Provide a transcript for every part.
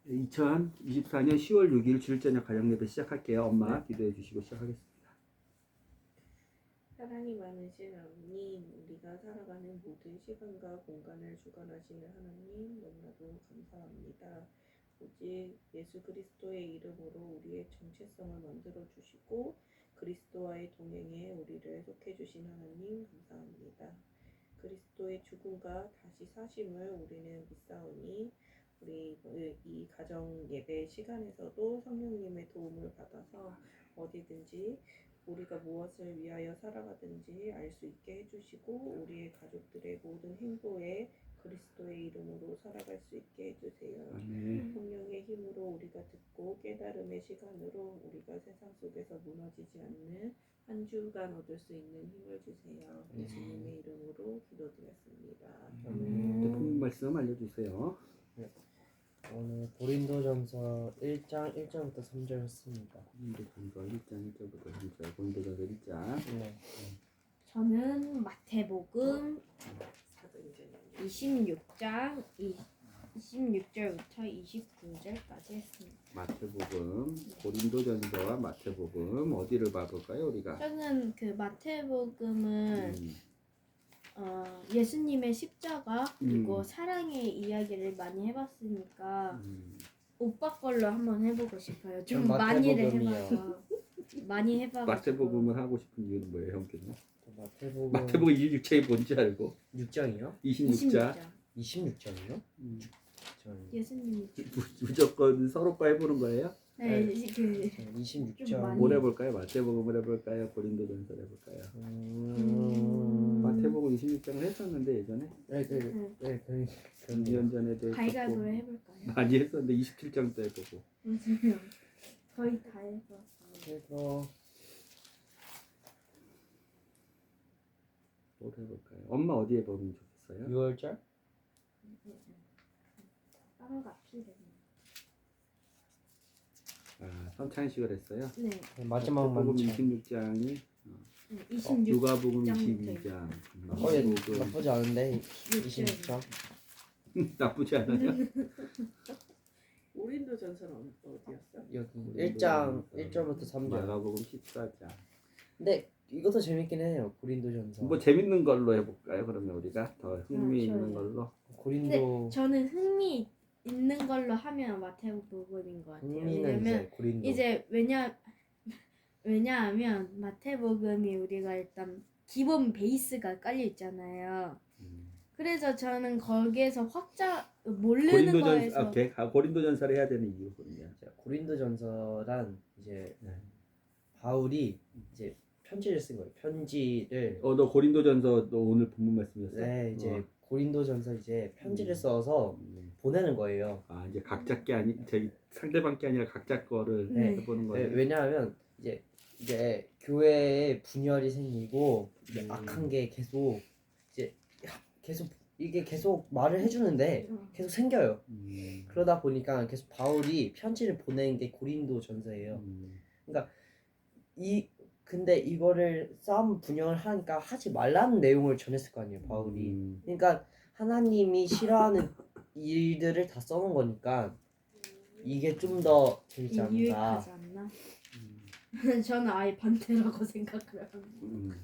2024년 10월 6일 주일 저녁 가정 예배 시작할게요. 엄마 기도해 주시고 시작하겠습니다. 사랑이 많으신 하나님, 우리가 살아가는 모든 시간과 공간을 주관하시는 하나님 너무나도 감사합니다. 오직 예수 그리스도의 이름으로 우리의 정체성을 만들어 주시고 그리스도와의 동행에 우리를 속해 주신 하나님 감사합니다. 그리스도의 죽음과 다시 사심을 우리는 믿사오니 우리 이 가정 예배 시간에서도 성령님의 도움을 받아서 어디든지 우리가 무엇을 위하여 살아가든지 알 수 있게 해주시고 우리의 가족들의 모든 행보에 그리스도의 이름으로 살아갈 수 있게 해주세요. 아멘. 성령의 힘으로 우리가 듣고 깨달음의 시간으로 우리가 세상 속에서 무너지지 않는 한 주간 얻을 수 있는 힘을 주세요. 예수님의 이름으로 기도드렸습니다. 본 말씀 알려주세요. 오늘 고린도전서 1장 1절부터 3절였습니다. 고린도전서 1장 1절부터 3절. 고린도전서 1장. 네. 저는 마태복음 26장 26절부터 29절까지 했습니다. 마태복음, 고린도전서와 마태복음 어디를 봐볼까요, 우리가? 저는 그 마태복음은 예수님의 십자가 그리고 사랑의 이야기를 많이 해봤으니까 오빠 걸로 한번 해보고 싶어요. 좀 전 많이를 마태복음이요. 해봐서 많이 해봐서 마태복음을 하고 싶은 이유는 뭐예요, 형께는? 마태복음 마태복음 26장이 뭔지 알고 6장이요? 26장 26장이요? 예수님이 무조건 서로과 해보는 거예요? 네, 그 26장 좀 많이. 뭘 해볼까요? 마태복음을 해볼까요? 고린도전서를 해볼까요? 마태복음 26장을 했었는데 예전에 그런 2년 전에도 했었고 가위바위보 해볼까요? 많이 했었는데 27장도 해보고 맞아요. 거의 다 해서. 그래서 뭘 해볼까요? 엄마 어디에 보면 좋겠어요? 6월절? 따라가 필요해. 선창식을 했어요. 네. 마지막만 마태복음 26장이 26. 누가복음 장 22장 예, 마태복음 나쁘지 않은데 26장? 나쁘지 않아요? 고린도전서는 어디였어? 여기 1장 1절부터 3절. 마가복음 14장 근데 이것도 재밌긴 해요. 고린도전서. 뭐 재밌는 걸로 해볼까요? 그러면 우리가 더 흥미 있는 좋아요. 걸로 고린도 저는 흥미 있는 걸로 하면 마태복음인 것 같아요. 흥미는 왜냐면 이제 고린도. 이제 왜냐하면 마태복음이 우리가 일단 기본 베이스가 깔려 있잖아요. 그래서 저는 거기에서 모르는 거에서 고린도전서를 해야 되는 이유 그러냐? 고린도전서란 이제 네. 바울이 이제 편지를 쓴 거예요. 편지를 너 고린도전서 너 오늘 본문 말씀이었어? 네, 이제 고린도전서 이제 편지를 써서 보내는 거예요. 이제 각자 게 아니 저희 상대방 게 아니라 각자 거를 네. 해보는 네, 거예요. 왜냐하면 이제 교회에 분열이 생기고 이제 악한 게 계속 이게 계속 말을 해주는데 계속 생겨요. 그러다 보니까 계속 바울이 편지를 보내는 게 고린도전서예요. 그러니까 근데 이거를 싸움 분열을 하니까 하지 말라는 내용을 전했을 거 아니에요, 바울이. 그러니까 하나님이 싫어하는 일들을 다 써놓은 거니까 이게 좀 더 재밌지 않나. 유익하지 않나? 저는 아예 반대라고 생각을 합니다.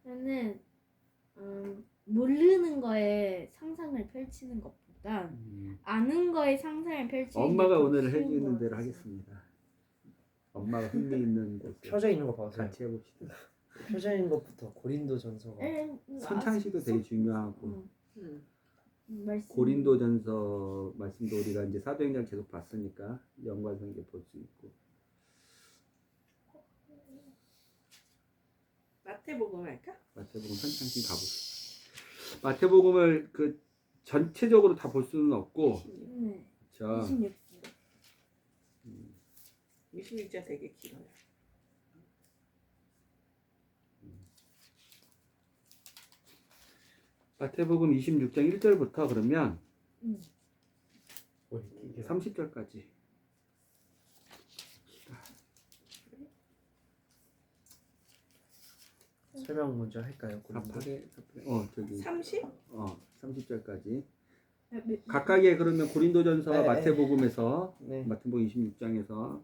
저는 모르는 거에 상상을 펼치는 것보다 아는 거에 상상을 펼치는 엄마가 게 오늘 더 쉬운 해주는 것 대로 같아요. 하겠습니다. 엄마가 흥미 있는 곳 펴져 있는 거 봐세요. 같이 해봅시다. 펴져 있는 것부터 고린도전서가. 선창식도 되게 중요하고 말씀. 고린도전서 말씀도 우리가 이제 사도행전 계속 봤으니까 연관성게 볼 수 있고 마태복음 할까? 마태복음 선창식 가봅시다. 마태복음을 그 전체적으로 다 볼 수는 없고 네. 자 26. 26장 되게 길어요. 마태복음 26장 1절부터 그러면 이게 30절까지 설명 먼저 할까요? 고린도? 저기 30? 30절까지 각각의 그러면 고린도전서와 네, 마태복음에서 네. 마태복음 26장에서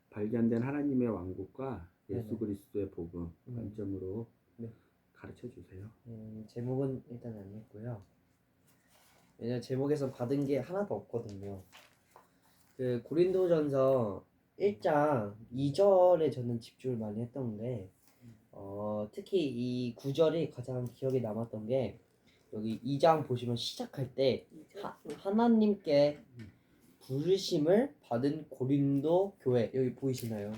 발견된 하나님의 왕국과 예수 네. 그리스도의 복음 관점으로 네. 가르쳐 주세요. 제목은 일단 안 냈고요. 왜냐면 제목에서 받은 게 하나도 없거든요. 그 고린도전서 1장 2절에 저는 집중을 많이 했던 게 특히 이 9절이 가장 기억에 남았던 게 여기 2장 보시면 시작할 때 하나님께 부르심을 받은 고린도 교회 여기 보이시나요?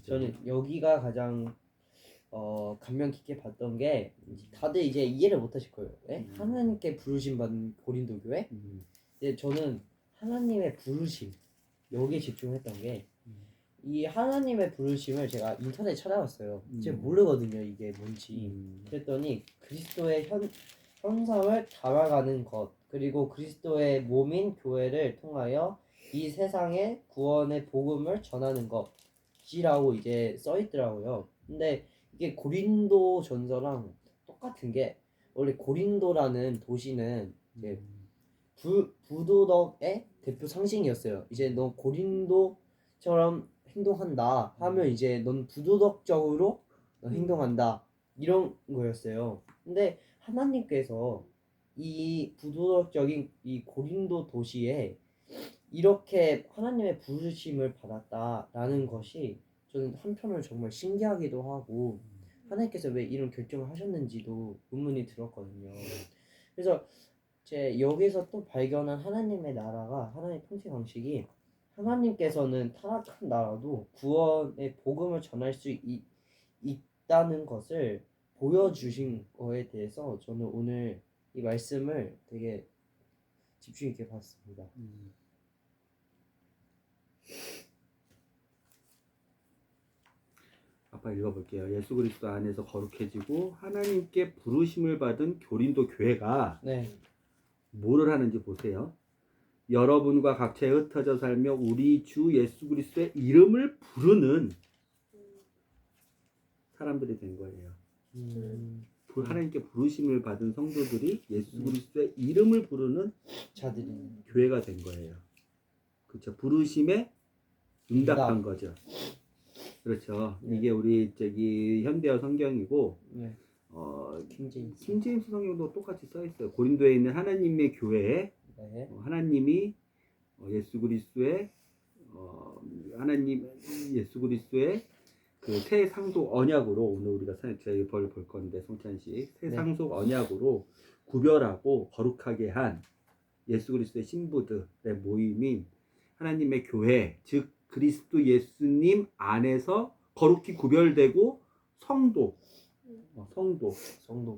저는 여기가 가장 감명 깊게 봤던 게 다들 이제 이해를 못하실 거예요. 네? 하나님께 부르심 받은 고린도 교회. 근데 저는 하나님의 부르심 여기에 집중했던 게 이 하나님의 부르심을 제가 인터넷에 찾아봤어요. 제가 모르거든요 이게 뭔지. 그랬더니 그리스도의 형상을 담아가는 것 그리고 그리스도의 몸인 교회를 통하여 이 세상에 구원의 복음을 전하는 것이라고 이제 써 있더라고요. 근데 이게 고린도 전서랑 똑같은 게 원래 고린도라는 도시는 이제 부도덕의 대표 상징이었어요. 이제 너 고린도처럼 행동한다 하면 이제 넌 부도덕적으로 행동한다 이런 거였어요. 근데 하나님께서 이 부도덕적인 이 고린도 도시에 이렇게 하나님의 부르심을 받았다라는 것이 저는 한편으로 정말 신기하기도 하고 하나님께서 왜 이런 결정을 하셨는지도 의문이 들었거든요. 그래서 제 여기서 또 발견한 하나님의 나라가 하나님의 통치 방식이 하나님께서는 타락한 나라도 구원의 복음을 전할 수 있다는 것을 보여주신 거에 대해서 저는 오늘 이 말씀을 되게 집중 있게 봤습니다. 아빠 읽어볼게요. 예수 그리스도 안에서 거룩해지고 하나님께 부르심을 받은 고린도 교회가 네. 뭐를 하는지 보세요. 여러분과 각처에 흩어져 살며 우리 주 예수 그리스도의 이름을 부르는 사람들이 된 거예요. 하나님께 부르심을 받은 성도들이 예수 그리스도의 이름을 부르는 자들이 교회가 된 거예요. 그렇죠. 부르심에 응답한 거죠. 그렇죠. 네. 이게 우리 현대어 성경이고 네. 킹제임스 성경도 똑같이 써 있어요. 고린도에 있는 하나님의 교회에 네. 하나님이 예수 그리스도의 그 새 상속 언약으로 오늘 우리가 저희 볼 건데 성찬식 새 네. 상속 언약으로 구별하고 거룩하게 한 예수 그리스도의 신부들의 모임인 하나님의 교회, 즉 그리스도 예수님 안에서 거룩히 구별되고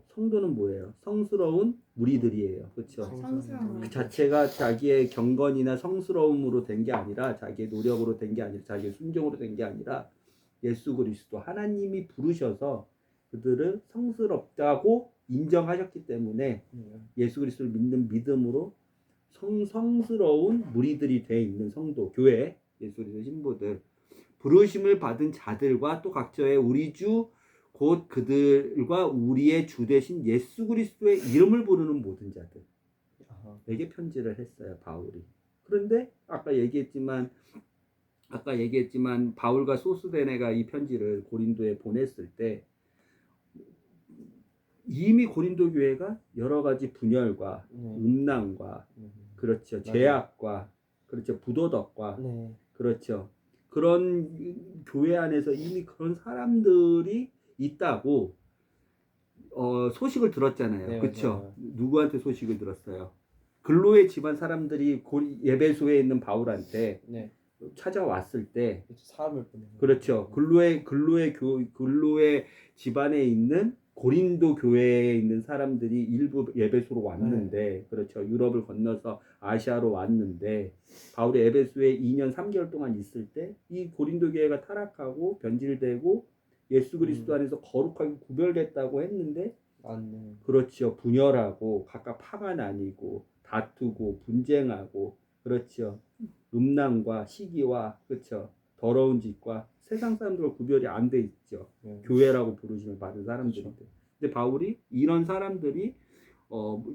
성도는 뭐예요? 성스러운 무리들이에요. 그렇죠? 성스러운 그 자체가 자기의 경건이나 성스러움으로 된 게 아니라 자기의 노력으로 된 게 아니라 자기의 순종으로 된 게 아니라 예수 그리스도 하나님이 부르셔서 그들을 성스럽다고 인정하셨기 때문에 예수 그리스도를 믿는 믿음으로 성스러운 무리들이 돼 있는 성도, 교회, 예수 그리스도 신부들, 부르심을 받은 자들과 또 각처의 우리 주 곧 그들과 우리의 주 되신 예수 그리스도의 이름을 부르는 모든 자들에게 편지를 했어요, 바울이. 그런데 아까 얘기했지만 바울과 소스데네가 이 편지를 고린도에 보냈을 때 이미 고린도 교회가 여러 가지 분열과 음란과 그렇죠, 죄악과 그렇죠, 부도덕과 그렇죠, 그런 교회 안에서 이미 그런 사람들이 있다고 소식을 들었잖아요. 그렇죠? 누구한테 소식을 들었어요? 글로의 집안 사람들이 예배소에 있는 바울한테 찾아왔을 때, 사람을 보내는 그렇죠. 글로의 집안에 있는 고린도 교회에 있는 사람들이 일부 예배소로 왔는데, 그렇죠. 유럽을 건너서 아시아로 왔는데, 바울이 에베소에 2년 3개월 동안 있을 때, 이 고린도 교회가 타락하고 변질되고 예수 그리스도 안에서 거룩하게 구별됐다고 했는데, 그렇죠. 분열하고 각각 파가 나뉘고 다투고 분쟁하고, 그렇죠. 음란과 시기와, 그렇죠, 더러운 짓과 세상 사람들과 구별이 안 돼 있죠. 교회라고 부르심을 받은 사람들인데. 근데 바울이 이런 사람들이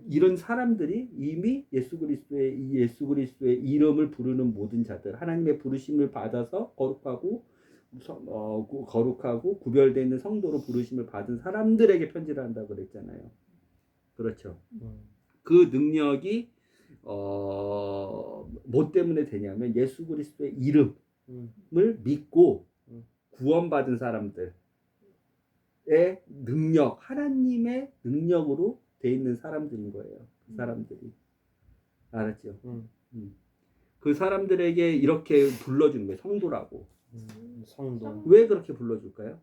이런 사람들이 이미 예수 그리스도의 이름을 부르는 모든 자들, 하나님의 부르심을 받아서 거룩하고 구별되어 있는 성도로 부르심을 받은 사람들에게 편지를 한다고 그랬잖아요. 그렇죠. 그 능력이 뭐 때문에 되냐면 예수 그리스도의 이름을 믿고 구원받은 사람들의 능력, 하나님의 능력으로 돼 있는 사람들인 거예요. 그 사람들이. 알았죠? 그 사람들에게 이렇게 불러주는 거예요. 성도라고. 성도. 왜 그렇게 불러줄까요?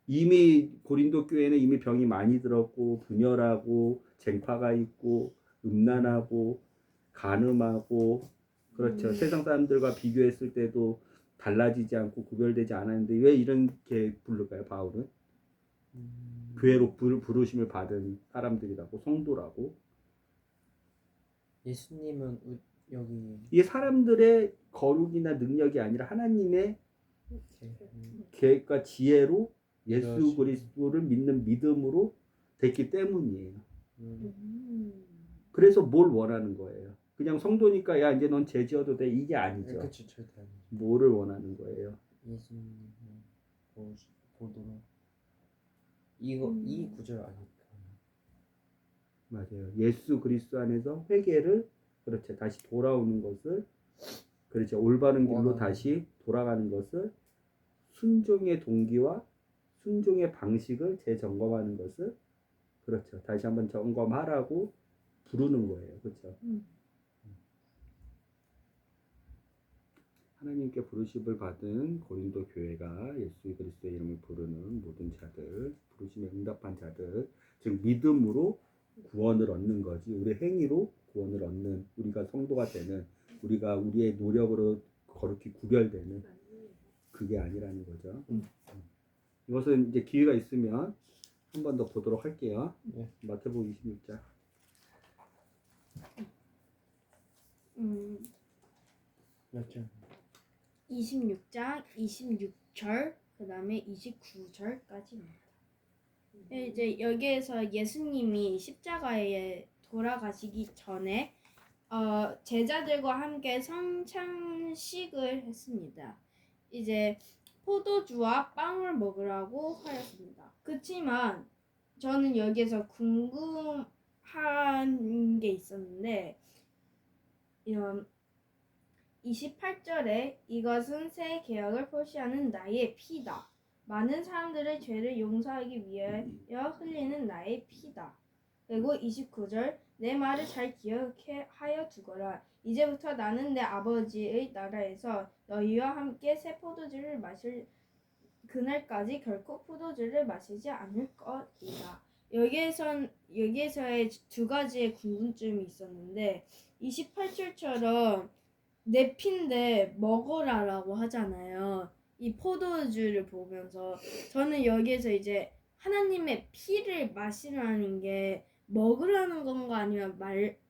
이미 고린도 교회는 이미 병이 많이 들었고 분열하고 쟁파가 있고 음란하고 간음하고 그렇죠. 세상 사람들과 비교했을 때도 달라지지 않고 구별되지 않았는데 왜 이렇게 부를까요? 바울은 교회로 부르심을 받은 사람들이라고, 성도라고. 예수님은 여기 이게 사람들의 거룩이나 능력이 아니라 하나님의 계획과 지혜로 예수 그렇지. 그리스도를 믿는 믿음으로 됐기 때문이에요. 그래서 뭘 원하는 거예요? 그냥 성도니까 야 이제 넌 죄 지어도 돼, 이게 아니죠. 그렇죠, 절대 아니죠. 뭐를 원하는 거예요? 예수님을 보도록 이 구절 아닐까. 맞아요. 예수 그리스도 안에서 회개를, 그렇죠, 다시 돌아오는 것을, 그렇죠, 올바른 길로 다시 돌아가는 것을, 순종의 동기와 순종의 방식을 재점검하는 것을, 그렇죠, 다시 한번 점검하라고 부르는 거예요. 그렇죠. 하나님께 부르심을 받은 고린도 교회가 예수 그리스도의 이름을 부르는 모든 자들, 부르심에 응답한 자들, 즉 믿음으로 구원을 얻는 거지, 우리 행위로 구원을 얻는, 우리가 성도가 되는, 우리가 우리의 노력으로 거룩히 구별되는 그게 아니라는 거죠. 이것은 이제 기회가 있으면 한 번 더 보도록 할게요. 네. 마태복음 26장. 몇 절? 26장 26절 그 다음에 29절까지입니다. 이제 여기에서 예수님이 십자가에 돌아가시기 전에 제자들과 함께 성찬식을 했습니다. 이제 포도주와 빵을 먹으라고 하였습니다. 그렇지만 저는 여기에서 궁금한 게 있었는데 28절에 이것은 새 계약을 표시하는 나의 피다. 많은 사람들의 죄를 용서하기 위하여 흘리는 나의 피다. 그리고 29절 내 말을 잘 기억하여 두거라. 이제부터 나는 내 아버지의 나라에서 너희와 함께 새 포도주를 마실 그날까지 결코 포도주를 마시지 않을 것이다. 여기에서의 두 가지의 궁금증이 있었는데 28절처럼 내 피인데 먹어라라고 하잖아요. 이 포도주를 보면서 저는 여기에서 이제 하나님의 피를 마시라는 게 먹으라는 건가 아니면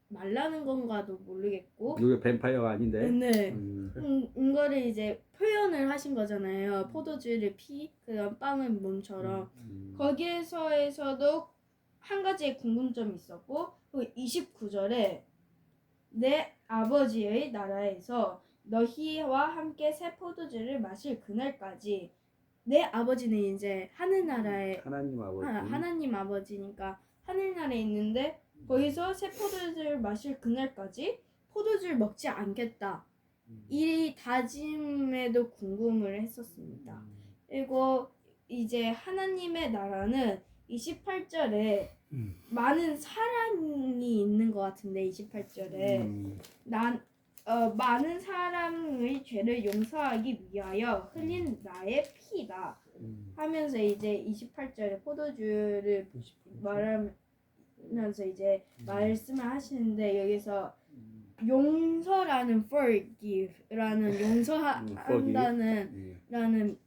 말라는 건가도 모르겠고, 이게 뱀파이어가 아닌데. 네, 이거를 이제 표현을 하신 거잖아요. 포도주를 피, 그다음 빵은 몸처럼. 거기에서도 한 가지의 궁금점이 있었고, 그리고 29절에 내 아버지의 나라에서 너희와 함께 새 포도주를 마실 그날까지, 내 아버지는 이제 하늘나라에 하나님 아버지. 하나님 아버지니까 하늘나라에 있는데 거기서 새 포도주를 마실 그날까지 포도주를 먹지 않겠다. 이 다짐에도 궁금을 했었습니다. 그리고 이제 하나님의 나라는 28절에 많은 사랑이 있는 것 같은데 28절에 많은 사람의 죄를 용서하기 위하여 흘린 나의 피다 하면서 이제 28절에 포도주를 말하면서 이제 말씀을 하시는데 여기서 용서라는 forgive라는 용서한다는 라는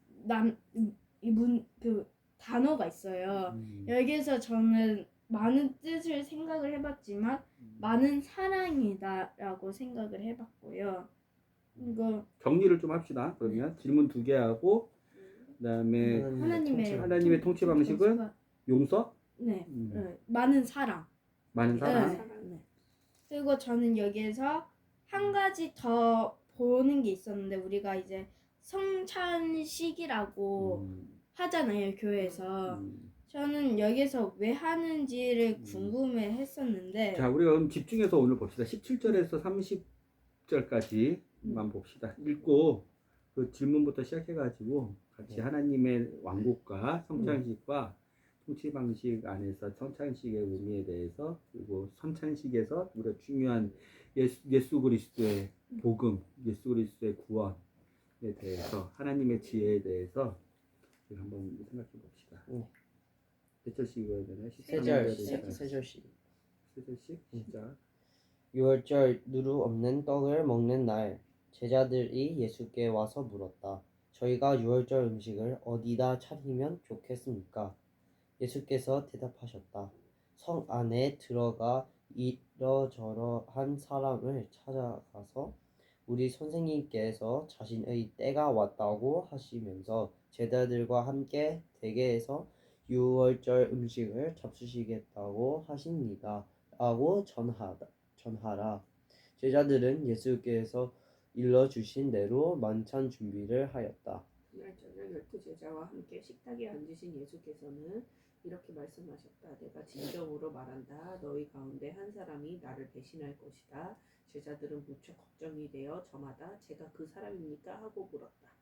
그 단어가 있어요. 여기서 저는 많은 뜻을 생각을 해봤지만 많은 사랑이다라고 생각을 해봤고요. 이거 정리를 좀 합시다. 그러면 질문 2개 하고 그다음에 하나님의 통치 방식은 용서? 네, 많은 사랑. 많은 사랑. 네. 그리고 저는 여기에서 한 가지 더 보는 게 있었는데 우리가 이제 성찬식이라고 하잖아요 교회에서. 저는 여기서 왜 하는지를 궁금해 했었는데 자, 우리가 그럼 집중해서 오늘 봅시다. 17절에서 30절까지만 봅시다. 읽고 그 질문부터 시작해가지고 같이 하나님의 왕국과 성찬식과 통치 방식 안에서 성찬식의 의미에 대해서, 그리고 성찬식에서 우리가 중요한 예수 그리스도의 복음, 예수 그리스도의 구원에 대해서, 하나님의 지혜에 대해서 한번 생각해 봅시다. 몇 절씩 읽어야 되나? 세 절씩. 세 절씩 시작. 유월절 누루 없는 떡을 먹는 날 제자들이 예수께 와서 물었다. 저희가 유월절 음식을 어디다 차리면 좋겠습니까? 예수께서 대답하셨다. 성 안에 들어가 이러저러한 사람을 찾아가서 우리 선생님께서 자신의 때가 왔다고 하시면서 제자들과 함께 대게에서 유월절 음식을 잡수시겠다고 하십니다. 라고 전하라. 제자들은 예수께서 일러주신 대로 만찬 준비를 하였다. 그날 저녁 12제자와 함께 식탁에 앉으신 예수께서는 이렇게 말씀하셨다. 내가 진정으로 말한다. 너희 가운데 한 사람이 나를 배신할 것이다. 제자들은 무척 걱정이 되어 저마다 제가 그 사람입니까? 하고 물었다.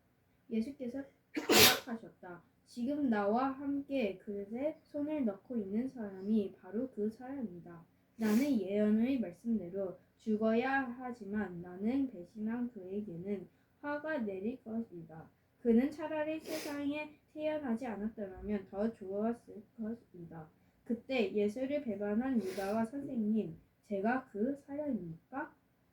예수께서 대답하셨다. 지금 나와 함께 그릇에 손을 넣고 있는 사람이 바로 그 사람이다. 나는 예언의 말씀대로 죽어야 하지만 나는 배신한 그에게는 화가 내릴 것이다. 그는 차라리 세상에 태어나지 않았더라면 더 좋았을 것이다. 그때 예수를 배반한 유다가 선생님, 제가 그 사람입니까?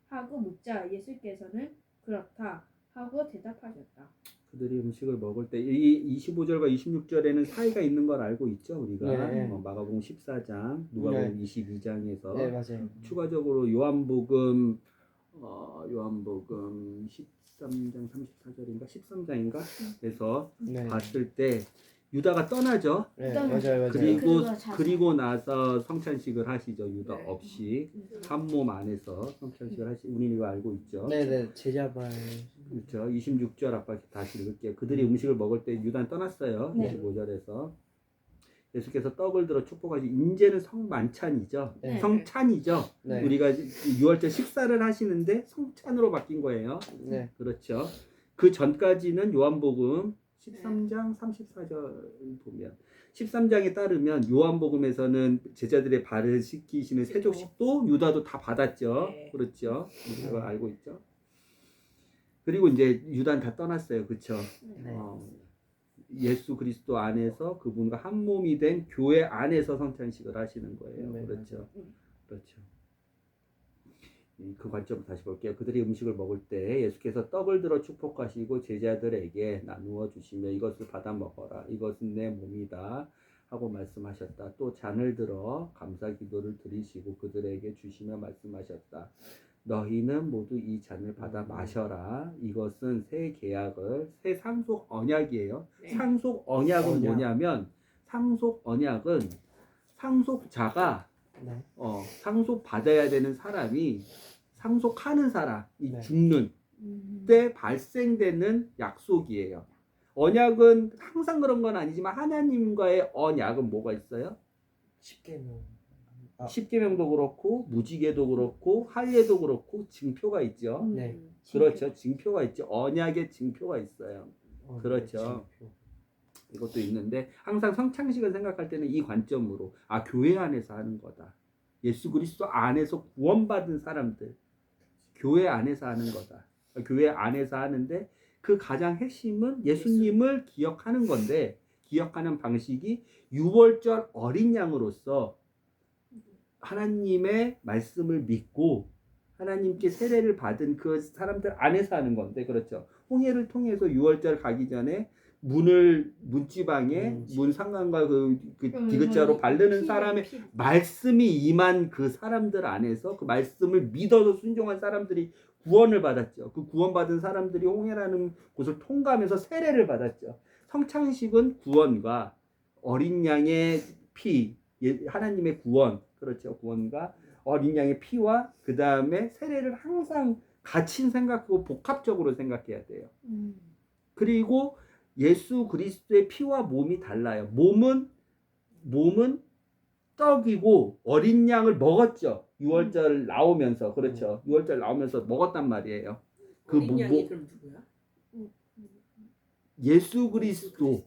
하고 묻자 예수께서는 그렇다 하고 대답하셨다. 그들이 음식을 먹을 때 이 25절과 26절에는 사이가 있는 걸 알고 있죠, 우리가. 네. 마가복음 14장, 누가복음 22장에서 네, 맞아요. 추가적으로 요한복음 13장 34절인가 13장인가 에서 네. 봤을 때 유다가 떠나죠. 네, 떠나죠. 맞아요. 그리고 나서 성찬식을 하시죠. 유다 네. 없이 한 몸 안에서 성찬식을 우리는 이거 알고 있죠. 네, 제자발. 그렇죠. 26절 아빠 다시 읽을게요. 그들이 음식을 먹을 때 유다는 떠났어요. 네. 25절에서 예수께서 떡을 들어 축복하시. 이제는 성만찬이죠. 네. 성찬이죠. 네. 우리가 6월절 식사를 하시는데 성찬으로 바뀐 거예요. 네. 그렇죠. 그 전까지는 요한복음 13장 34절 보면 13장에 따르면 요한복음에서는 제자들의 발을 씻기시는 세족식도 유다도 다 받았죠. 네. 그렇죠. 우리가 알고 있죠. 그리고 이제 유다는 다 떠났어요. 그렇죠. 네. 예수 그리스도 안에서 그분과 한 몸이 된 교회 안에서 성찬식을 하시는 거예요. 네, 그렇죠. 그렇죠. 그 관점을 다시 볼게요. 그들이 음식을 먹을 때 예수께서 떡을 들어 축복하시고 제자들에게 나누어 주시며 이것을 받아 먹어라. 이것은 내 몸이다. 하고 말씀하셨다. 또 잔을 들어 감사 기도를 드리시고 그들에게 주시며 말씀하셨다. 너희는 모두 이 잔을 받아 마셔라. 이것은 새 계약을, 새 상속 언약이에요. 네. 상속 언약은 언약. 뭐냐면 상속 언약은 상속자가 네. 상속 받아야 되는 사람이 상속하는 사람이 네. 죽는 때 발생되는 약속이에요. 언약은 항상 그런 건 아니지만 하나님과의 언약은 뭐가 있어요? 10계명. 십계명도 그렇고 무지개도 그렇고 할례도 그렇고 징표가 있죠. 네. 그렇죠. 징표가 있죠. 언약의 징표가 있어요. 그렇죠. 이것도 있는데 항상 성찬식을 생각할 때는 이 관점으로 교회 안에서 하는 거다. 예수 그리스도 안에서 구원받은 사람들 교회 안에서 하는 거다. 교회 안에서 하는데 그 가장 핵심은 예수님을 기억하는 건데 기억하는 방식이 유월절 어린 양으로서 하나님의 말씀을 믿고 하나님께 세례를 받은 그 사람들 안에서 하는 건데 그렇죠. 홍해를 통해서 유월절 가기 전에 문지방에 문 상관과 그 디귿자로 바르는 사람의 말씀이 임한 그 사람들 안에서 그 말씀을 믿어서 순종한 사람들이 구원을 받았죠. 그 구원받은 사람들이 홍해라는 곳을 통과하면서 세례를 받았죠. 성찬식은 구원과 어린 양의 피, 하나님의 구원, 그렇죠. 구원과 어린 양의 피와 그 다음에 세례를 항상 같이 생각하고 복합적으로 생각해야 돼요. 그리고 예수 그리스도의 피와 몸이 달라요. 몸은 떡이고 어린 양을 먹었죠. 6월절 나오면서 그렇죠. 6월절 나오면서 먹었단 말이에요. 그 어린 양이 그럼 누구야? 예수 그리스도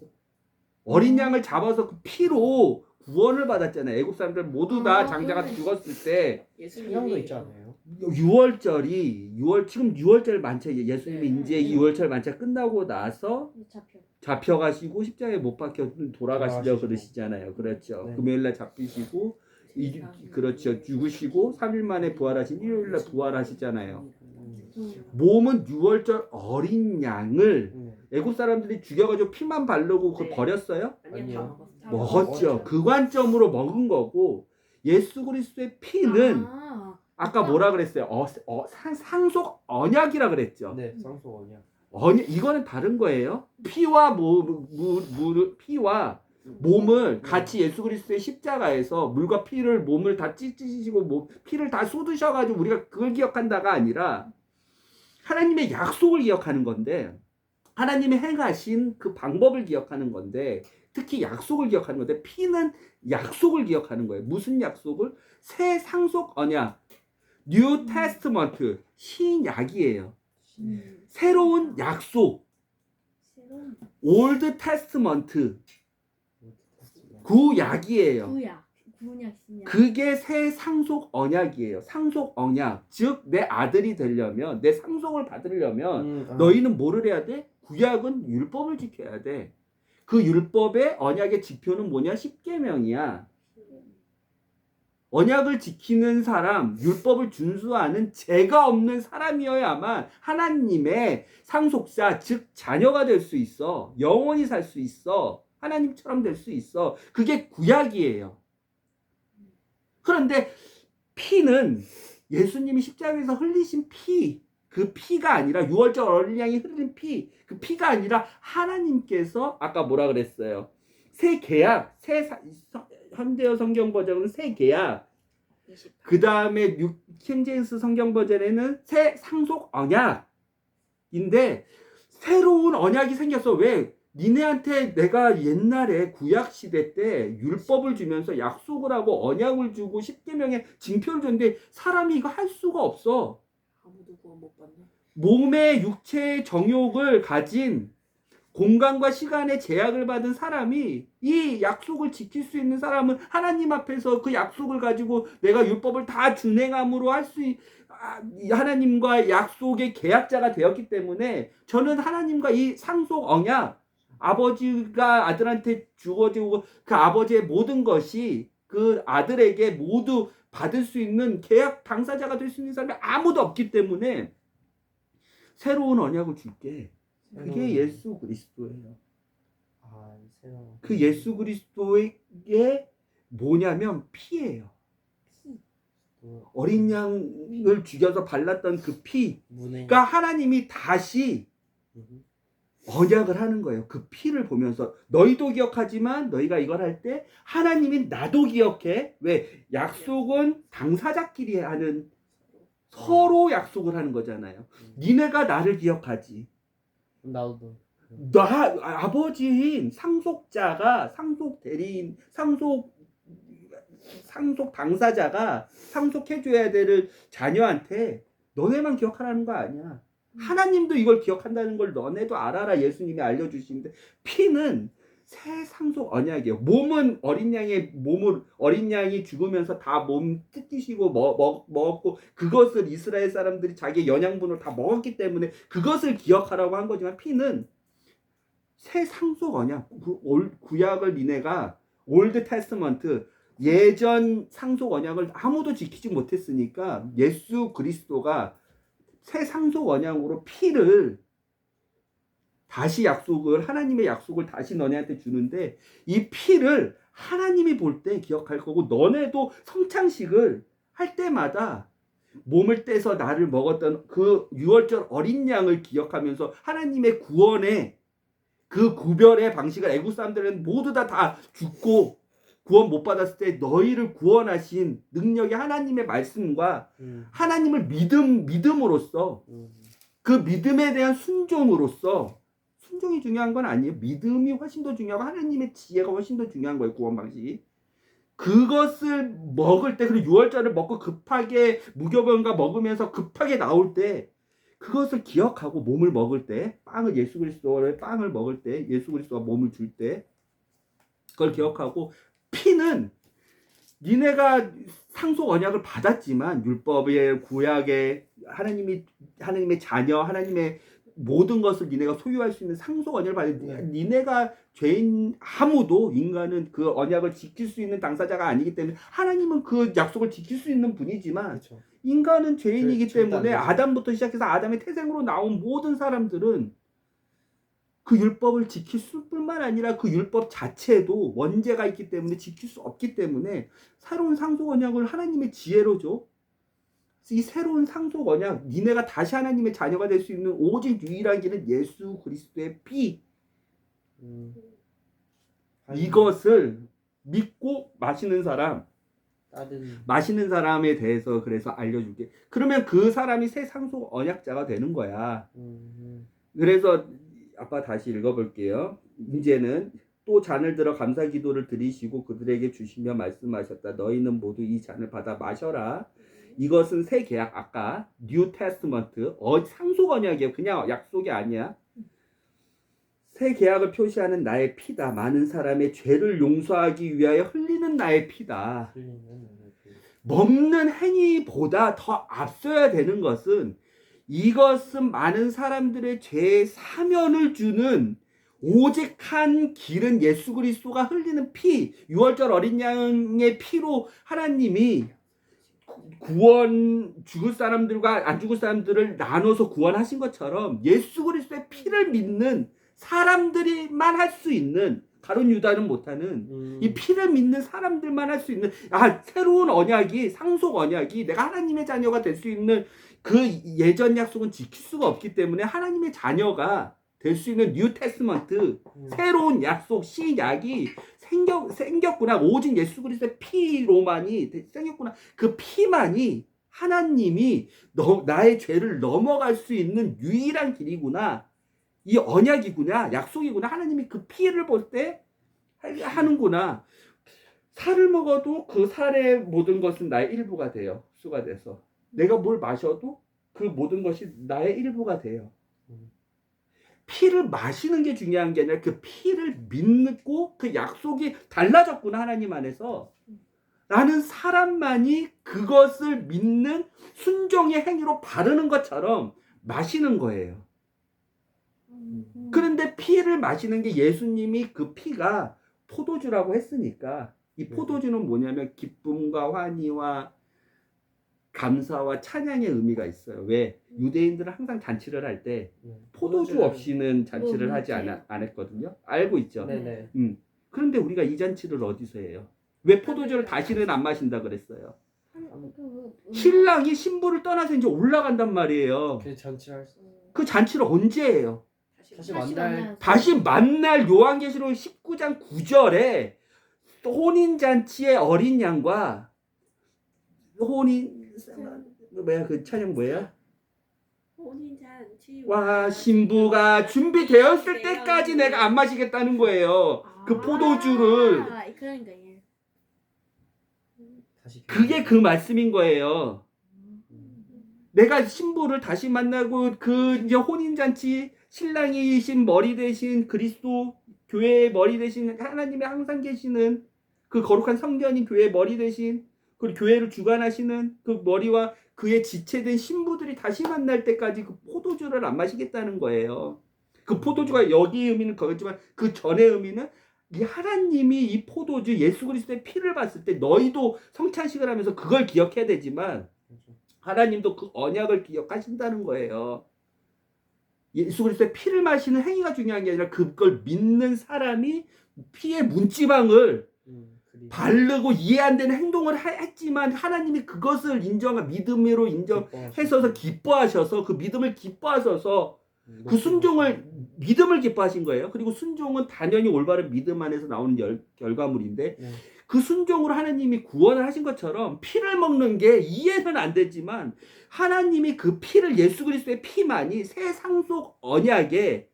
어린 양을 잡아서 그 피로 구원을 받았잖아요. 애국 사람들 모두 다 장자가 죽었을 때 성경도 있지 않아요? 6월절이 지금 6월절 만차 예수님이 이제 6월절 만차 끝나고 나서 잡혀가시고 십자가에 못 박혀 돌아가시려고 그러시잖아요. 그렇죠. 네. 금요일날 잡히시고 그렇죠. 죽으시고 3일 만에 부활하신 일요일날 부활하시잖아요. 몸은 6월절 어린 양을 애국 사람들이 죽여가지고 피만 바르고 그거 네. 버렸어요? 아니요, 다 아니요. 먹었어요. 먹었죠. 그 관점으로 먹은 거고 예수 그리스도의 피는 아까 뭐라 그랬어요? 상속 언약이라 그랬죠. 네, 상속원이야. 이거는 다른 거예요. 피와 피와 몸을 같이 예수 그리스도의 십자가에서 물과 피를 몸을 다 찢으시고 피를 다 쏟으셔가지고 우리가 그걸 기억한다가 아니라 하나님의 약속을 기억하는 건데 하나님이 행하신 그 방법을 기억하는 건데 특히 약속을 기억하는 건데 피는 약속을 기억하는 거예요. 무슨 약속을? 새 상속 언약, 뉴 테스트먼트, 신약이에요. 새로운 약속, 올드 테스트먼트, 구약이에요. 구약 신약. 그게 새 상속 언약이에요. 상속 언약, 즉 내 아들이 되려면, 내 상속을 받으려면 너희는 뭐를 해야 돼? 구약은 율법을 지켜야 돼. 그 율법의 언약의 지표는 뭐냐? 십계명이야. 언약을 지키는 사람, 율법을 준수하는 죄가 없는 사람이어야만 하나님의 상속자, 즉 자녀가 될 수 있어. 영원히 살 수 있어. 하나님처럼 될 수 있어. 그게 구약이에요. 그런데 피는 예수님이 십자가에서 흘리신 피, 그 피가 아니라 6월절 어린 양이 흘린 피, 그 피가 아니라 하나님께서 아까 뭐라 그랬어요? 새 계약, 현대어 성경 버전은 새 계약, 그 다음에 킹제임스 성경 버전에는 새 상속 언약인데 새로운 언약이 생겼어. 왜? 니네한테 내가 옛날에 구약 시대 때 율법을 주면서 약속을 하고 언약을 주고 십계명의 징표를 줬는데 사람이 이거 할 수가 없어. 아무도 구원 못 받네. 몸의 육체의 정욕을 가진 공간과 시간의 제약을 받은 사람이 이 약속을 지킬 수 있는 사람은 하나님 앞에서 그 약속을 가지고 내가 율법을 다 준행함으로 하나님과 약속의 계약자가 되었기 때문에 저는 하나님과 이 상속 언약, 아버지가 아들한테 주어지고 그 아버지의 모든 것이 그 아들에게 모두 받을 수 있는 계약 당사자가 될 수 있는 사람이 아무도 없기 때문에 새로운 언약을 줄게. 그게 예수 그리스도예요. 그 예수 그리스도에게 뭐냐면 피예요. 어린 양을 죽여서 발랐던 그 피가 하나님이 다시 언약을 하는 거예요. 그 피를 보면서 너희도 기억하지만 너희가 이걸 할 때 하나님이 나도 기억해. 왜? 약속은 당사자끼리 하는 서로 약속을 하는 거잖아요. 니네가 나를 기억하지. 나도. 아버지인 상속자가 상속 대리인 상속 당사자가 상속해줘야 될 자녀한테 너네만 기억하라는 거 아니야. 하나님도 이걸 기억한다는 걸 너네도 알아라. 예수님이 알려주시는데 피는 새 상속 언약이에요. 몸은 어린 양이 죽으면서 다 몸 뜯기시고 먹었고 그것을 이스라엘 사람들이 자기의 영양분을 다 먹었기 때문에 그것을 기억하라고 한 거지만 피는 새 상속 언약, 구약을 니네가 올드 테스트먼트 예전 상속 언약을 아무도 지키지 못했으니까 예수 그리스도가 새 상속 언약으로 피를 다시 하나님의 약속을 다시 너네한테 주는데 이 피를 하나님이 볼 때 기억할 거고 너네도 성찬식을 할 때마다 몸을 떼서 나를 먹었던 그 6월절 어린 양을 기억하면서 하나님의 구원의 그 구별의 방식을 애국 사람들은 모두 다 죽고 구원 못 받았을 때 너희를 구원하신 능력이 하나님의 말씀과 하나님을 믿음으로써 그 믿음에 대한 순종으로써 순종이 중요한 건 아니에요. 믿음이 훨씬 더 중요하고 하나님의 지혜가 훨씬 더 중요한 거예요. 구원 방식이. 그것을 먹을 때 그리고 유월절을 먹고 급하게 무교병과 먹으면서 급하게 나올 때 그것을 기억하고 몸을 먹을 때 빵을 예수 그리스도의 빵을 먹을 때 예수 그리스도가 몸을 줄 때 그걸 기억하고 피는 니네가 상속 언약을 받았지만 율법의 구약의 하나님의 자녀 하나님의 모든 것을 니네가 소유할 수 있는 상속 언약을 받았는데 니네가 죄인 아무도 인간은 그 언약을 지킬 수 있는 당사자가 아니기 때문에 하나님은 그 약속을 지킬 수 있는 분이지만 그렇죠. 인간은 죄인이기 절대 안 때문에 되죠. 아담부터 시작해서 아담의 태생으로 나온 모든 사람들은 그 율법을 지킬 뿐만 아니라 그 율법 자체도 원죄가 있기 때문에 지킬 수 없기 때문에 새로운 상속 언약을 하나님의 지혜로 줘. 이 새로운 상속 언약, 니네가 다시 하나님의 자녀가 될 수 있는 오직 유일한 길은 예수 그리스도의 피. 이것을 믿고 마시는 사람에 대해서 그래서 알려줄게. 그러면 그 사람이 새 상속 언약자가 되는 거야. 그래서 아빠 다시 읽어볼게요. 이제는 또 잔을 들어 감사 기도를 드리시고 그들에게 주시며 말씀하셨다. 너희는 모두 이 잔을 받아 마셔라. 이것은 새 계약, 아까 뉴 테스트먼트 상속 언약이에요. 그냥 약속이 아니야. 새 계약을 표시하는 나의 피다. 많은 사람의 죄를 용서하기 위하여 흘리는 나의 피다. 먹는 행위보다 더 앞서야 되는 것은 이것은 많은 사람들의 죄의 사면을 주는 오직 한 길은 예수 그리스도가 흘리는 피, 유월절 어린 양의 피로 하나님이 구원 죽을 사람들과 안 죽을 사람들을 나눠서 구원하신 것처럼 예수 그리스도의 피를 믿는 사람들이만 할 수 있는 가룟 유다는 못하는 이 피를 믿는 사람들만 할 수 있는 새로운 언약이 상속 언약이 내가 하나님의 자녀가 될 수 있는 그 예전 약속은 지킬 수가 없기 때문에 하나님의 자녀가 될 수 있는 뉴 테스트먼트 새로운 약속 신약이 생겼구나. 오직 예수 그리스도의 피로만이 생겼구나. 그 피만이 하나님이 나의 죄를 넘어갈 수 있는 유일한 길이구나. 이 언약이구나. 약속이구나. 하나님이 그 피를 볼 때 하는구나. 살을 먹어도 그 살의 모든 것은 나의 일부가 돼요. 흡수가 돼서. 내가 뭘 마셔도 그 모든 것이 나의 일부가 돼요. 피를 마시는 게 중요한 게 아니라 그 피를 믿고 그 약속이 달라졌구나 하나님 안에서 라는 사람만이 그것을 믿는 순종의 행위로 바르는 것처럼 마시는 거예요. 그런데 피를 마시는 게 예수님이 그 피가 포도주라고 했으니까 이 포도주는 뭐냐면 기쁨과 환희와 감사와 찬양의 의미가 있어요. 왜? 유대인들은 항상 잔치를 할 때 포도주 없이는 잔치를 하지 않았거든요. 알고 있죠? 네네. 그런데 우리가 이 잔치를 어디서 해요? 왜 포도주를 다시는 안 마신다 그랬어요? 신랑이 신부를 떠나서 이제 올라간단 말이에요. 그 잔치를 언제 해요? 다시 만날 요한계시록 19장 9절에 혼인잔치의 어린 양과 그 찬양 뭐예요? 와 신부가 준비되었을 때까지 내가 안 마시겠다는 거예요. 그 포도주를. 그게 그 말씀인 거예요. 내가 신부를 다시 만나고 그 이제 혼인잔치 신랑이신 머리 대신 그리스도 교회의 머리 대신 하나님의 항상 계시는 그 거룩한 성전인 교회의 머리 대신 그 교회를 주관하시는 그 머리와 그의 지체된 신부들이 다시 만날 때까지 그 포도주를 안 마시겠다는 거예요. 그 포도주가 여기 의미는 거겠지만 그 전의 의미는 이 하나님이 이 포도주 예수 그리스도의 피를 봤을 때 너희도 성찬식을 하면서 그걸 기억해야 되지만 하나님도 그 언약을 기억하신다는 거예요. 예수 그리스도의 피를 마시는 행위가 중요한 게 아니라 그걸 믿는 사람이 피의 문지방을 바르고 이해 안 되는 행동을 했지만 하나님이 그것을 믿음으로 인정해서 기뻐하셔서 그 믿음을 기뻐하셔서 그 순종을 믿음을 기뻐하신 거예요. 그리고 순종은 당연히 올바른 믿음 안에서 나오는 결과물인데 그 순종으로 하나님이 구원을 하신 것처럼 피를 먹는 게 이해는 안 되지만 하나님이 그 피를 예수 그리스도의 피만이 새 상속 언약의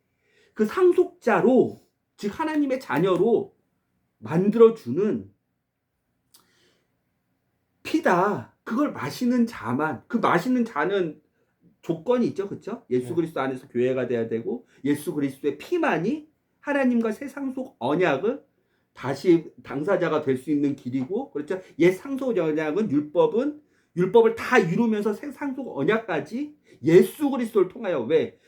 그 상속자로 즉 하나님의 자녀로 만들어주는 피다. 그걸 마시는 자만 그 마시는 자는 조건이 있죠. 그렇죠? 예수 그리스도 안에서 교회가 돼야 되고 예수 그리스도의 피만이 하나님과 새 상속 언약을 다시 당사자가 될 수 있는 길이고 그렇죠. 옛 상속 언약은 율법을 다 이루면서 새 상속 언약까지 예수 그리스도를 통하여 왜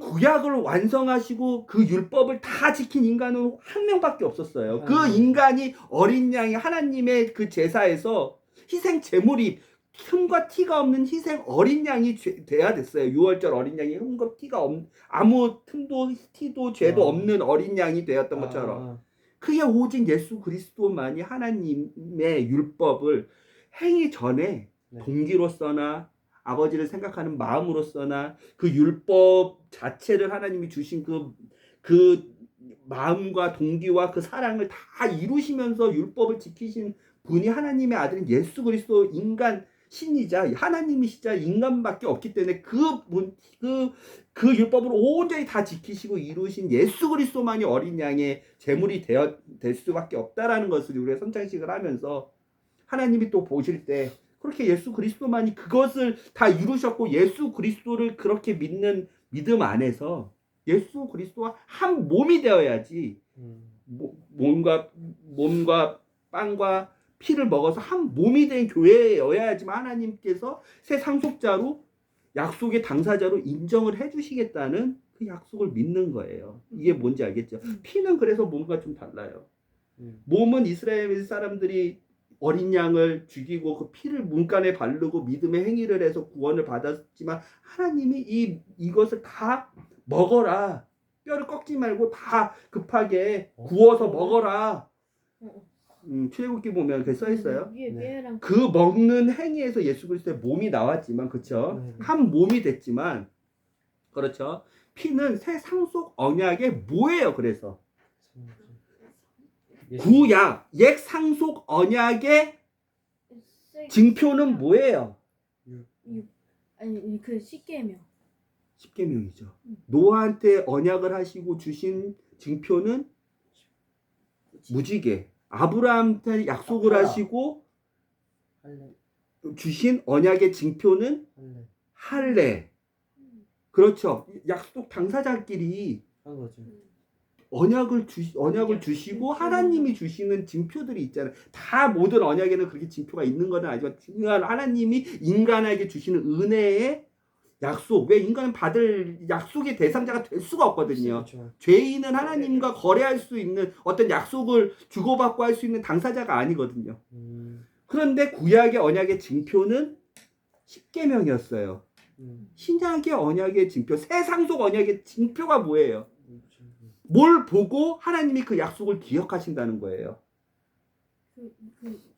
구약을 완성하시고 그 율법을 다 지킨 인간은 한 명밖에 없었어요. 그 인간이 어린 양이 하나님의 그 제사에서 희생 제물이 흠과 티가 없는 희생 어린 양이 돼야 됐어요. 6월절 어린 양이 흠과 티가 없는 아무 틈도 티도 죄도 없는 어린 양이 되었던 것처럼 그게 오직 예수 그리스도만이 하나님의 율법을 행위 전에 동기로서나 아버지를 생각하는 마음으로서나 그 율법 자체를 하나님이 주신 그 마음과 동기와 그 사랑을 다 이루시면서 율법을 지키신 분이 하나님의 아들인 예수 그리스도 인간 신이자 하나님이시자 인간밖에 없기 때문에 그 율법을 온전히 다 지키시고 이루신 예수 그리스도만이 어린 양의 제물이 될 수밖에 없다라는 것을 우리가 선창식을 하면서 하나님이 또 보실 때 그렇게 예수 그리스도만이 그것을 다 이루셨고 예수 그리스도를 그렇게 믿는 믿음 안에서 예수 그리스도와 한 몸이 되어야지 몸과 빵과 피를 먹어서 한 몸이 된 교회여야지만 하나님께서 새 상속자로 약속의 당사자로 인정을 해주시겠다는 그 약속을 믿는 거예요. 이게 뭔지 알겠죠? 피는 그래서 뭔가 좀 달라요. 몸은 이스라엘 사람들이 어린 양을 죽이고 그 피를 문간에 바르고 믿음의 행위를 해서 구원을 받았지만 하나님이 이것을 다 먹어라. 뼈를 꺾지 말고 다 급하게 구워서 먹어라. 출애굽기 보면 그게 써 있어요. 그 먹는 행위에서 예수 그리스도의 몸이 나왔지만 그렇죠. 한 몸이 됐지만 그렇죠. 피는 새 상속 언약의 뭐예요? 그래서 구약 옛 상속 언약의 증표는 뭐예요? 아니 그 십계명. 십계명이죠. 노아한테 언약을 하시고 주신 증표는 무지개. 아브라함한테 약속을 하시고 주신 언약의 증표는 할례. 그렇죠. 약속 당사자끼리 언약을 주시고 하나님이 주시는 증표들이 있잖아요. 다 모든 언약에는 그렇게 증표가 있는 건 아니지만 중요한 하나님이 인간에게 주시는 은혜의 약속. 왜 인간은 받을 약속의 대상자가 될 수가 없거든요. 그렇죠. 죄인은 하나님과 거래할 수 있는 어떤 약속을 주고받고 할 수 있는 당사자가 아니거든요. 그런데 구약의 언약의 증표는 십계명이었어요. 신약의 언약의 증표, 새 상속 언약의 증표가 뭐예요? 뭘 보고 하나님이 그 약속을 기억하신다는 거예요.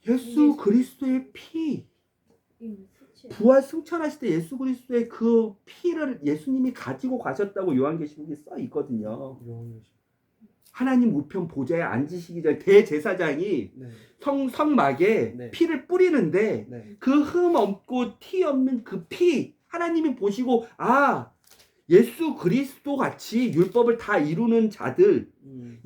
예수 그리스도의 피. 부활 승천하실 때 예수 그리스도의 그 피를 예수님이 가지고 가셨다고 요한계시록에 써 있거든요. 하나님 우편 보좌에 앉으시기 전에 대제사장이 성막에 피를 뿌리는데 그 흠 없고 티 없는 그 피 하나님이 보시고 예수 그리스도 같이 율법을 다 이루는 자들,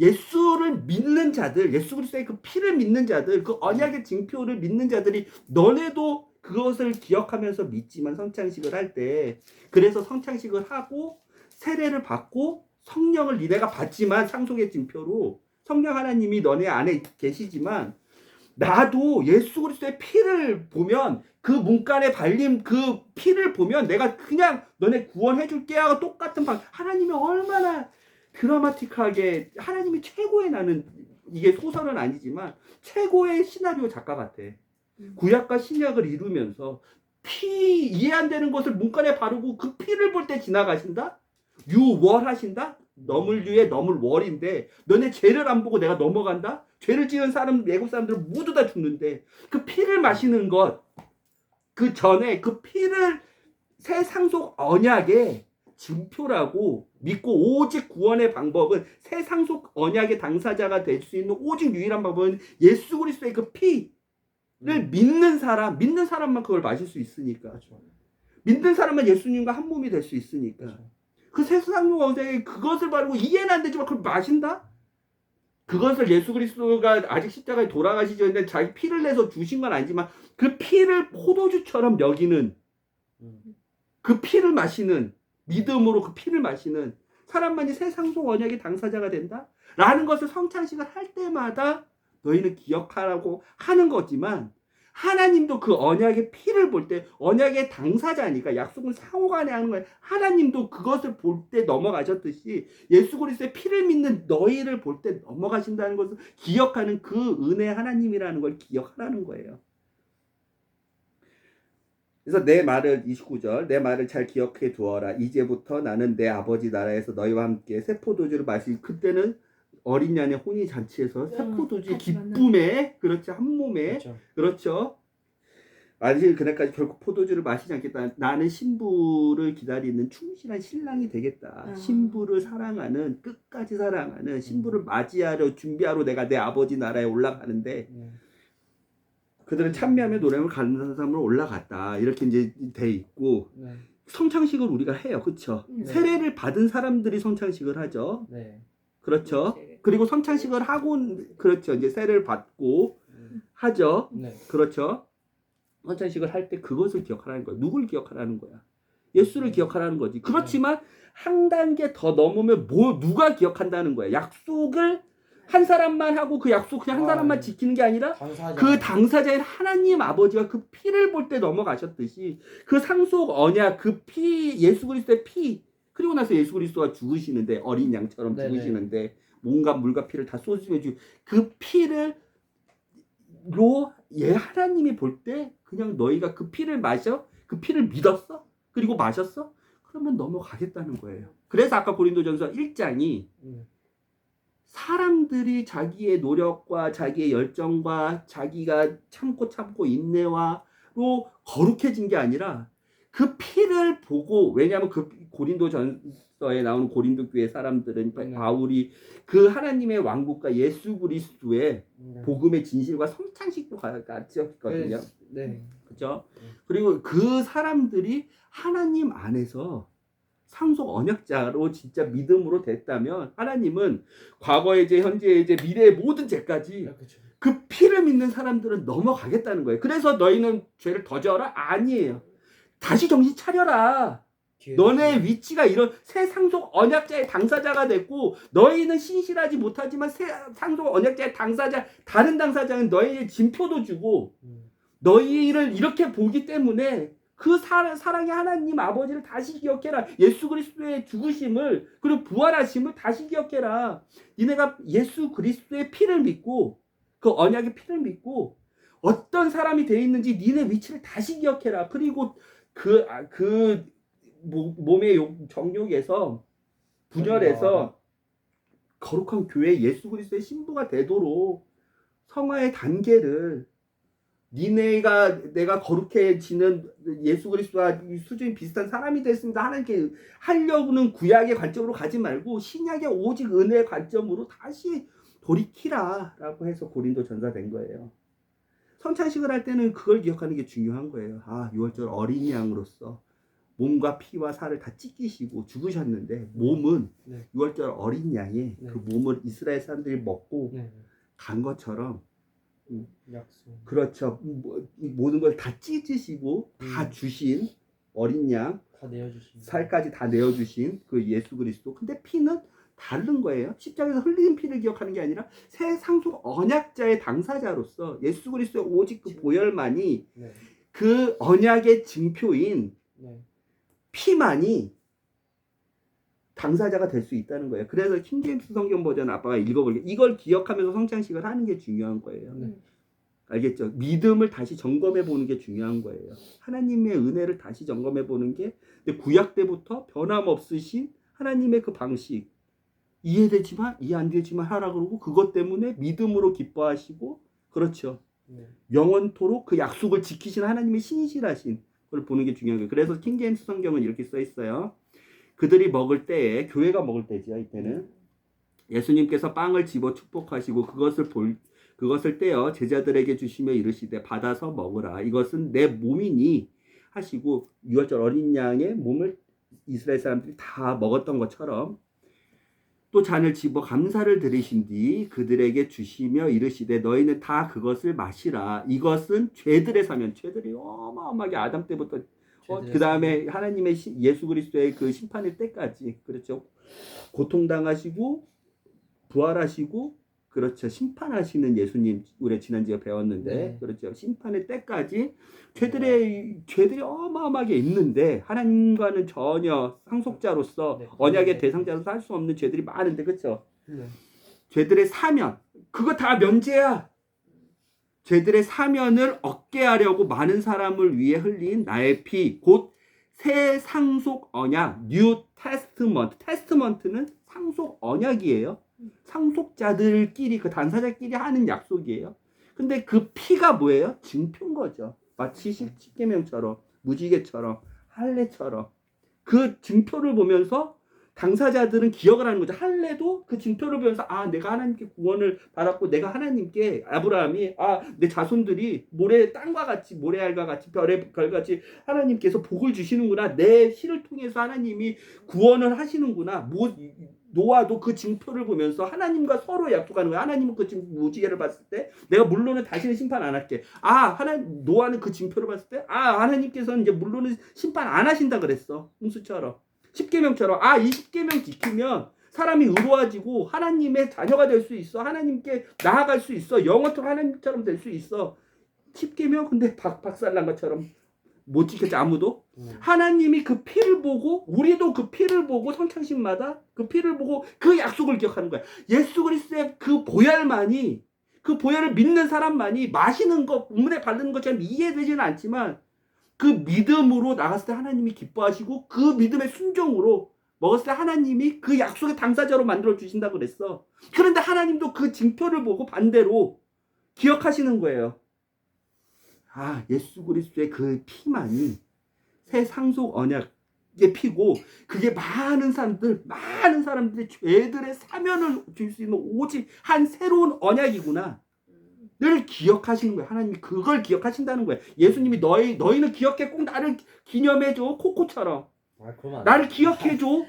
예수를 믿는 자들, 예수 그리스도의 그 피를 믿는 자들, 그 언약의 증표를 믿는 자들이 너네도 그것을 기억하면서 믿지만 성찬식을 할 때 그래서 성찬식을 하고 세례를 받고 성령을 니네가 받지만 상속의 증표로 성령 하나님이 너네 안에 계시지만 나도 예수 그리스도의 피를 보면 그 문간에 발림 그 피를 보면 내가 그냥 너네 구원해 줄게 하고 똑같은 하나님이 얼마나 드라마틱하게 하나님이 최고의 나는 이게 소설은 아니지만 최고의 시나리오 작가 같아. 구약과 신약을 이루면서 피 이해 안 되는 것을 문간에 바르고 그 피를 볼 때 지나가신다? 유월하신다? 너물유에 너물월인데 너네 죄를 안 보고 내가 넘어간다? 죄를 지은 사람 외국 사람들은 모두 다 죽는데 그 피를 마시는 것 그 전에 그 피를 새 상속 언약에 증표라고 믿고 오직 구원의 방법은 새 상속 언약의 당사자가 될 수 있는 오직 유일한 방법은 예수 그리스도의 그 피를 믿는 사람만 그걸 마실 수 있으니까. 그렇죠. 믿는 사람만 예수님과 한 몸이 될 수 있으니까. 그렇죠. 그 새 상속 언약에 그것을 바르고 이해는 안 되지만 그걸 마신다? 그것을 예수 그리스도가 아직 십자가에 돌아가시기 전에 자기 피를 내서 주신 건 아니지만 그 피를 포도주처럼 여기는 그 피를 마시는 믿음으로 그 피를 마시는 사람만이 새 상속 언약의 당사자가 된다? 라는 것을 성찬식을 할 때마다 너희는 기억하라고 하는 거지만 하나님도 그 언약의 피를 볼 때 언약의 당사자니까 약속은 상호간에 하는 거예요. 하나님도 그것을 볼 때 넘어가셨듯이 예수 그리스도의 피를 믿는 너희를 볼 때 넘어가신다는 것을 기억하는 그 은혜 하나님이라는 걸 기억하라는 거예요. 그래서 내 말을 29절 내 말을 잘 기억해 두어라. 이제부터 나는 내 아버지 나라에서 너희와 함께 새 포도주를 마실 그때는 어린 양의 혼인 잔치에서 새 포도주의 같이 기쁨에 그렇죠 한 몸에 그렇죠. 그렇죠. 마실 그날까지 결코 포도주를 마시지 않겠다. 나는 신부를 기다리는 충실한 신랑이 되겠다. 신부를 사랑하는 끝까지 사랑하는 신부를 맞이하려 준비하러 내가 내 아버지 나라에 올라가는데 그들은 찬미하며 노래하며 감사함으로 올라갔다. 이렇게 이제 돼 있고 네. 성찬식을 우리가 해요. 그렇죠? 네. 세례를 받은 사람들이 성찬식을 하죠. 네. 그렇죠? 그리고 성찬식을 하고 그렇죠. 이제 세례를 받고 하죠. 네. 그렇죠? 성찬식을 할 때 그것을 기억하라는 거야. 누굴 기억하라는 거야? 예수를 기억하라는 거지. 그렇지만 한 단계 더 넘으면 누가 기억한다는 거야? 약속을 한 사람만 하고 그 약속 그냥 한 사람만 지키는 게 아니라 당사자. 그 당사자인 하나님 아버지가 그 피를 볼 때 넘어가셨듯이 그 상속 언약 그 피 예수 그리스도의 피 그리고 나서 예수 그리스도가 죽으시는데 어린 양처럼 네네. 죽으시는데 몸과 물과 피를 다 쏟으시며 그 피를 하나님이 볼 때 그냥 너희가 그 피를 마셔 그 피를 믿었어 그리고 마셨어 그러면 넘어가겠다는 거예요. 그래서 아까 고린도전서 1장이 사람들이 자기의 노력과 자기의 열정과 자기가 참고 인내와로 거룩해진 게 아니라 그 피를 보고 왜냐하면 그 고린도전서에 나오는 고린도 교회 사람들은 바울이 그 하나님의 왕국과 예수 그리스도의 복음의 진실과 성찬식도 같이 했거든요. 네. 그렇죠? 그리고 그 사람들이 하나님 안에서 상속 언약자로 진짜 믿음으로 됐다면 하나님은 과거의 죄, 현재의 죄, 미래의 모든 죄까지 그렇죠. 그 피를 믿는 사람들은 넘어가겠다는 거예요. 그래서 너희는 죄를 더 지어라? 아니에요. 다시 정신 차려라. 너네 위치가 이런 새 상속 언약자의 당사자가 됐고 너희는 신실하지 못하지만 새 상속 언약자의 당사자 다른 당사자는 너희의 진표도 주고 너희를 이렇게 보기 때문에 그 사랑의 하나님 아버지를 다시 기억해라. 예수 그리스도의 죽으심을 그리고 부활하심을 다시 기억해라. 니네가 예수 그리스도의 피를 믿고 그 언약의 피를 믿고 어떤 사람이 되어 있는지 니네 위치를 다시 기억해라. 그리고 그 몸의 정욕에서 분열해서 거룩한 교회 예수 그리스도의 신부가 되도록 성화의 단계를 내가 거룩해지는 예수 그리스도와 수준이 비슷한 사람이 됐습니다. 하나님께 하려고는 구약의 관점으로 가지 말고 신약의 오직 은혜의 관점으로 다시 돌이키라라고 해서 고린도전서 된 거예요. 성찬식을 할 때는 그걸 기억하는 게 중요한 거예요. 6월절 어린 양으로서 몸과 피와 살을 다 찢기시고 죽으셨는데 몸은 6월절 어린 양의 그 몸을 이스라엘 사람들이 먹고 간 것처럼 약속. 그렇죠. 모든 걸 다 찢으시고 다 주신 어린 양, 다 내어주신. 살까지 다 내어주신 그 예수 그리스도. 근데 피는 다른 거예요. 십자가에서 흘린 피를 기억하는 게 아니라 새 상속 언약자의 당사자로서 예수 그리스도의 오직 그 보혈만이 그 언약의 증표인 피만이 당사자가 될 수 있다는 거예요. 그래서 킹제임스 성경 버전 아빠가 읽어볼게. 이걸 기억하면서 성찬식을 하는 게 중요한 거예요. 알겠죠? 믿음을 다시 점검해 보는 게 중요한 거예요. 하나님의 은혜를 다시 점검해 보는 게 구약 때부터 변함없으신 하나님의 그 방식 이해 안 되지만 하라 그러고 그것 때문에 믿음으로 기뻐하시고 그렇죠. 영원토록 그 약속을 지키신 하나님의 신실하신 걸 보는 게 중요한 거예요. 그래서 킹제임스 성경은 이렇게 써 있어요. 그들이 먹을 때에 교회가 먹을 때죠. 이때는 예수님께서 빵을 집어 축복하시고 그것을 떼어 제자들에게 주시며 이르시되 받아서 먹으라. 이것은 내 몸이니 하시고 유월절 어린 양의 몸을 이스라엘 사람들이 다 먹었던 것처럼 또 잔을 집어 감사를 드리신 뒤 그들에게 주시며 이르시되 너희는 다 그것을 마시라. 이것은 죄들의 사면. 죄들이 어마어마하게 아담 때부터 그 다음에 하나님의 예수 그리스도의 그 심판의 때까지 그렇죠. 고통당하시고 부활하시고 그렇죠. 심판하시는 예수님 우리 지난주에 배웠는데 네. 그렇죠. 심판의 때까지 죄들이 어마어마하게 있는데 하나님과는 전혀 상속자로서 네. 언약의 대상자로서 할 수 없는 죄들이 많은데 그렇죠. 네. 죄들의 사면 그거 다 면제야. 죄들의 사면을 얻게 하려고 많은 사람을 위해 흘린 나의 피 곧 새 상속 언약 뉴 테스트먼트. 테스트먼트는 상속 언약이에요. 상속자들끼리 그 단사자끼리 하는 약속이에요. 근데 그 피가 뭐예요? 증표인 거죠. 마치 십계명처럼 무지개처럼 할례처럼 그 증표를 보면서 당사자들은 기억을 하는 거죠. 할례도 그 증표를 보면서 아 내가 하나님께 구원을 받았고 내가 하나님께 아브라함이 아 내 자손들이 모래 땅과 같이 모래알과 같이 별의 별같이 하나님께서 복을 주시는구나. 내 씨를 통해서 하나님이 구원을 하시는구나. 노아도 그 증표를 보면서 하나님과 서로 약속하는 거야. 하나님은 그 무지개를 봤을 때 내가 물론은 다시는 심판 안 할게. 노아는 그 증표를 봤을 때 하나님께서는 이제 물론은 심판 안 하신다 그랬어. 홍수처럼. 십계명처럼 이 십계명 지키면 사람이 의로워지고 하나님의 자녀가 될 수 있어. 하나님께 나아갈 수 있어. 영원토록 하나님처럼 될 수 있어. 십계명 근데 박살난 것처럼 못 지켰지 아무도. 하나님이 그 피를 보고 우리도 그 피를 보고 성창신마다 그 피를 보고 그 약속을 기억하는 거야. 예수 그리스도의 그 보혈만이 그 보혈을 믿는 사람만이 마시는 것 우물에 바르는 것처럼 이해되지는 않지만 그 믿음으로 나갔을 때 하나님이 기뻐하시고 그 믿음의 순종으로 먹었을 때 하나님이 그 약속의 당사자로 만들어 주신다고 그랬어. 그런데 하나님도 그 징표를 보고 반대로 기억하시는 거예요. 예수 그리스도의 그 피만이 새 상속 언약의 피고 그게 많은 사람들의 죄들의 사면을 줄 수 있는 오직 한 새로운 언약이구나. 늘 기억하시는 거예요. 하나님이 그걸 기억하신다는 거예요. 예수님이 너희는 기억해. 꼭 나를 기념해줘. 코코처럼. 나를 기억해줘.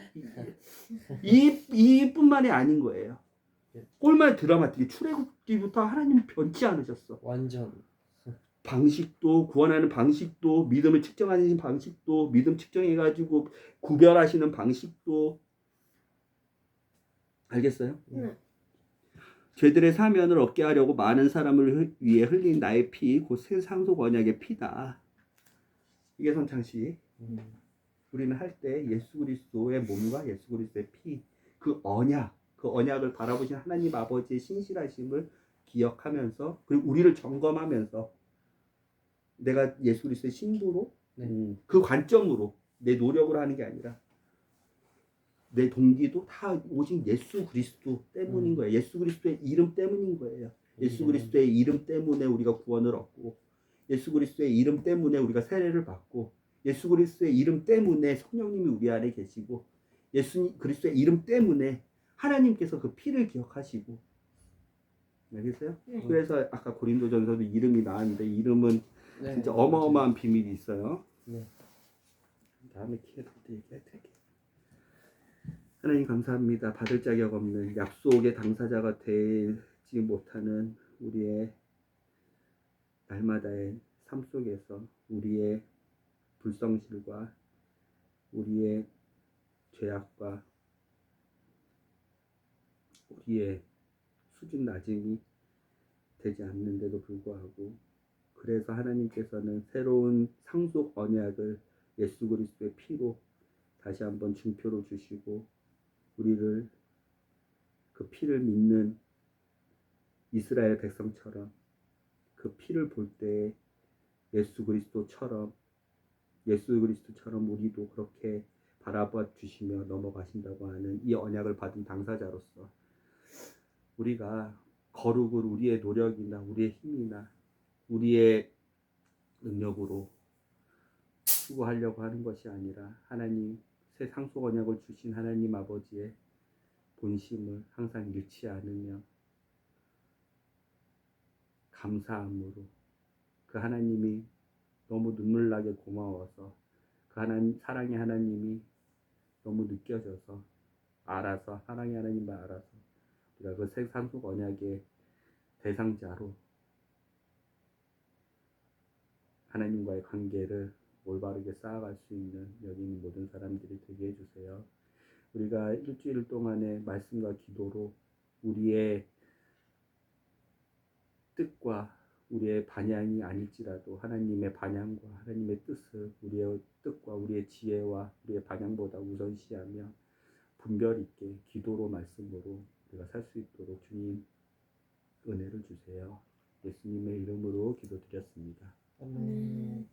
이뿐만이 아닌 거예요. 얼마나 드라마틱해. 출애굽기부터 하나님 변치 않으셨어. 완전. 방식도 구원하는 방식도 믿음을 측정하는 방식도 믿음 측정해가지고 구별하시는 방식도 알겠어요? 네. 죄들의 사면을 얻게 하려고 많은 사람을 위해 흘린 나의 피 곧 새 상속 언약의 피다. 이게 성창시. 우리는 할 때 예수 그리스도의 몸과 예수 그리스도의 피 그 언약을 바라보신 하나님 아버지의 신실하심을 기억하면서 그리고 우리를 점검하면서 내가 예수 그리스도의 신부로 그 관점으로 내 노력으로 하는 게 아니라 내 동기도 다 오직 예수 그리스도 때문인 거예요. 예수 그리스도의 이름 때문인 거예요. 예수 그리스도의 이름 때문에 우리가 구원을 얻고 예수 그리스도의 이름 때문에 우리가 세례를 받고 예수 그리스도의 이름 때문에 성령님이 우리 안에 계시고 예수 그리스도의 이름 때문에 하나님께서 그 피를 기억하시고 알겠어요? 네. 그래서 아까 고린도전서도 이름이 나왔는데 이름은 진짜 어마어마한 비밀이 있어요. 네. 다음에 기회 될 때 얘기할게요. 하나님 감사합니다. 받을 자격 없는 약속의 당사자가 되지 못하는 우리의 날마다의 삶 속에서 우리의 불성실과 우리의 죄악과 우리의 수준 낮음이 되지 않는데도 불구하고 그래서 하나님께서는 새로운 상속 언약을 예수 그리스도의 피로 다시 한번 증표로 주시고 우리를 그 피를 믿는 이스라엘 백성처럼 그 피를 볼 때 예수 그리스도처럼 우리도 그렇게 바라봐 주시며 넘어가신다고 하는 이 언약을 받은 당사자로서 우리가 거룩을 우리의 노력이나 우리의 힘이나 우리의 능력으로 추구하려고 하는 것이 아니라 하나님 새 상속 언약을 주신 하나님 아버지의 본심을 항상 잃지 않으며 감사함으로 그 하나님이 너무 눈물나게 고마워서 그 사랑의 하나님이 너무 느껴져서 알아서 사랑의 하나님을 알아서 우리가 그 새 상속 언약의 대상자로 하나님과의 관계를 올바르게 쌓아갈 수 있는 여기 있는 모든 사람들이 되게 해주세요. 우리가 일주일 동안의 말씀과 기도로 우리의 뜻과 우리의 반향이 아닐지라도 하나님의 반향과 하나님의 뜻을 우리의 뜻과 우리의 지혜와 우리의 반향보다 우선시하며 분별 있게 기도로 말씀으로 우리가 살 수 있도록 주님 은혜를 주세요. 예수님의 이름으로 기도드렸습니다. 아멘.